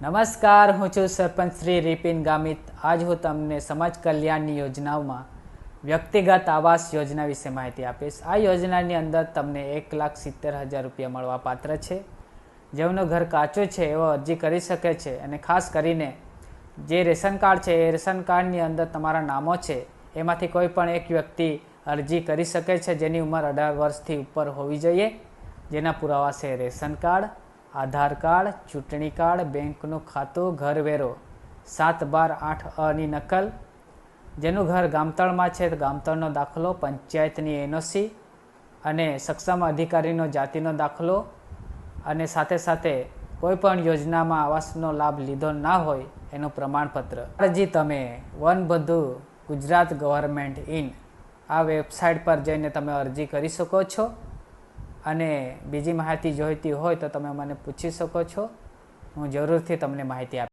નમસ્કાર, હું છું સરપંચ શ્રી રિપિન ગામિત। આજ હું તમને સમાજ કલ્યાણની યોજનાઓમાં વ્યક્તિગત આવાસ યોજના વિશે માહિતી આપીશ। આ યોજનાની અંદર તમને 1,70,000 રૂપિયા મળવા પાત્ર છે। જેમનું ઘર કાચું છે એવો અરજી કરી શકે છે અને ખાસ કરીને જે રેશન કાર્ડ છે એ રેશન કાર્ડની અંદર તમારા નામો છે એમાંથી કોઈ પણ એક વ્યક્તિ અરજી કરી શકે છે જેની ઉંમર 18 વર્ષથી ઉપર હોવી જોઈએ, જેના પુરાવા છે રેશન કાર્ડ, આધાર કાર્ડ, ચૂંટણી કાર્ડ, બેંકનું ખાતું, ઘરવેરો 7/12/8 ની નકલ, જેનું ઘર ગામતળમાં છે તો ગામતળનો દાખલો, પંચાયતની એનઓસી અને સક્ષમ અધિકારીનો જાતિનો દાખલો અને સાથે સાથે કોઈ પણ યોજનામાં આવાસનો લાભ લીધો ના હોય એનું પ્રમાણપત્ર। અરજી તમે વનબંધુ ગુજરાત ગવર્મેન્ટ ઇન આ વેબસાઇટ પર જઈને તમે અરજી કરી શકો છો અને બીજી માહિતી જોઈતી હોય તો તમે મને પૂછી શકો છો, હું જરૂરથી તમને માહિતી આપીશ।